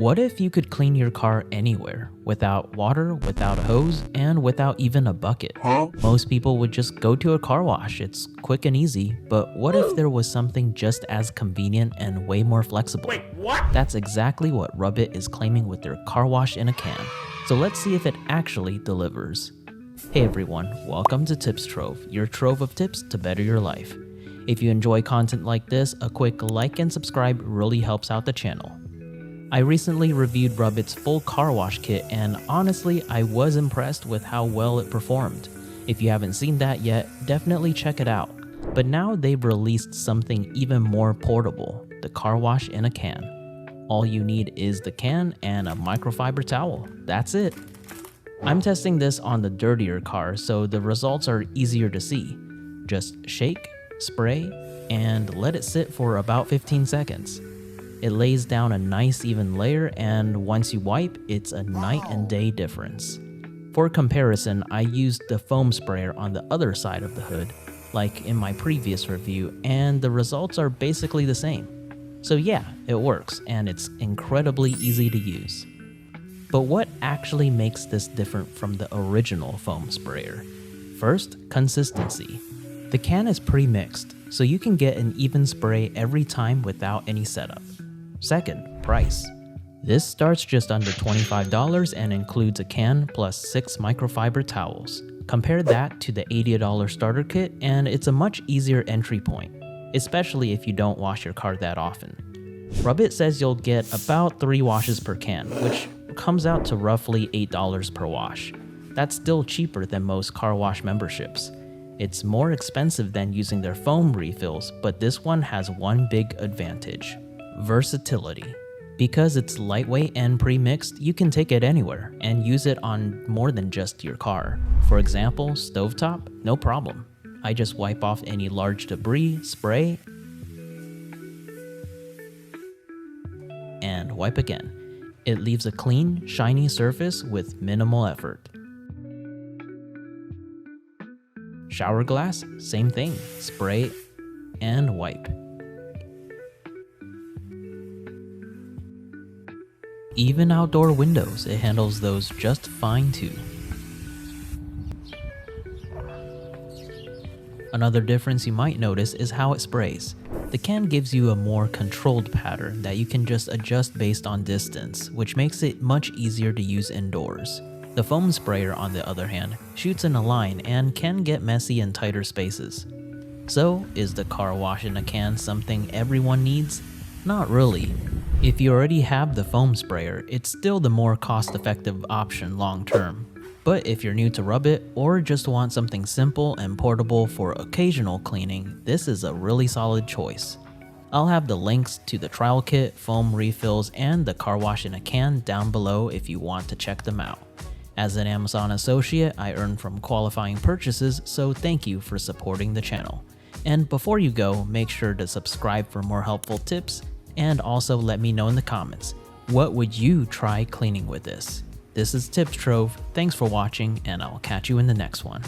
What if you could clean your car anywhere, without water, without a hose, and without even a bucket? Most people would just go to a car wash. It's quick and easy, but what if there was something just as convenient and way more flexible? Wait, what? That's exactly what Rubbit is claiming with their car wash in a can. So let's see if it actually delivers. Hey everyone, welcome to Tips Trove, your trove of tips to better your life. If you enjoy content like this, a quick like and subscribe really helps out the channel. I recently reviewed Rubbit's full car wash kit, and honestly, I was impressed with how well it performed. If you haven't seen that yet, definitely check it out. But now they've released something even more portable, the car wash in a can. All you need is the can and a microfiber towel. That's it. I'm testing this on the dirtier car, so the results are easier to see. Just shake, spray, and let it sit for about 15 seconds. It lays down a nice even layer, and once you wipe, it's a night and day difference. For comparison, I used the foam sprayer on the other side of the hood, like in my previous review, and the results are basically the same. So yeah, it works, and it's incredibly easy to use. But what actually makes this different from the original foam sprayer? First, consistency. The can is pre-mixed, so you can get an even spray every time without any setup. Second, price. This starts just under $25 and includes a can plus 6 microfiber towels. Compare that to the $80 starter kit and it's a much easier entry point, especially if you don't wash your car that often. Rubbit says you'll get about 3 washes per can, which comes out to roughly $8 per wash. That's still cheaper than most car wash memberships. It's more expensive than using their foam refills, but this one has one big advantage. Versatility. Because it's lightweight and pre-mixed, you can take it anywhere and use it on more than just your car. For example, stovetop, no problem. I just wipe off any large debris, spray, and wipe again. It leaves a clean, shiny surface with minimal effort. Shower glass, same thing, spray and wipe. Even outdoor windows, it handles those just fine too. Another difference you might notice is how it sprays. The can gives you a more controlled pattern that you can just adjust based on distance, which makes it much easier to use indoors. The foam sprayer, on the other hand, shoots in a line and can get messy in tighter spaces. So, is the car wash in a can something everyone needs? Not really. If you already have the foam sprayer, it's still the more cost-effective option long-term. But if you're new to Rubbit or just want something simple and portable for occasional cleaning, this is a really solid choice. I'll have the links to the trial kit, foam refills, and the car wash in a can down below if you want to check them out. As an Amazon associate, I earn from qualifying purchases, so thank you for supporting the channel. And before you go, make sure to subscribe for more helpful tips, and also let me know in the comments, what would you try cleaning with this? This is Tips Trove, thanks for watching, and I'll catch you in the next one.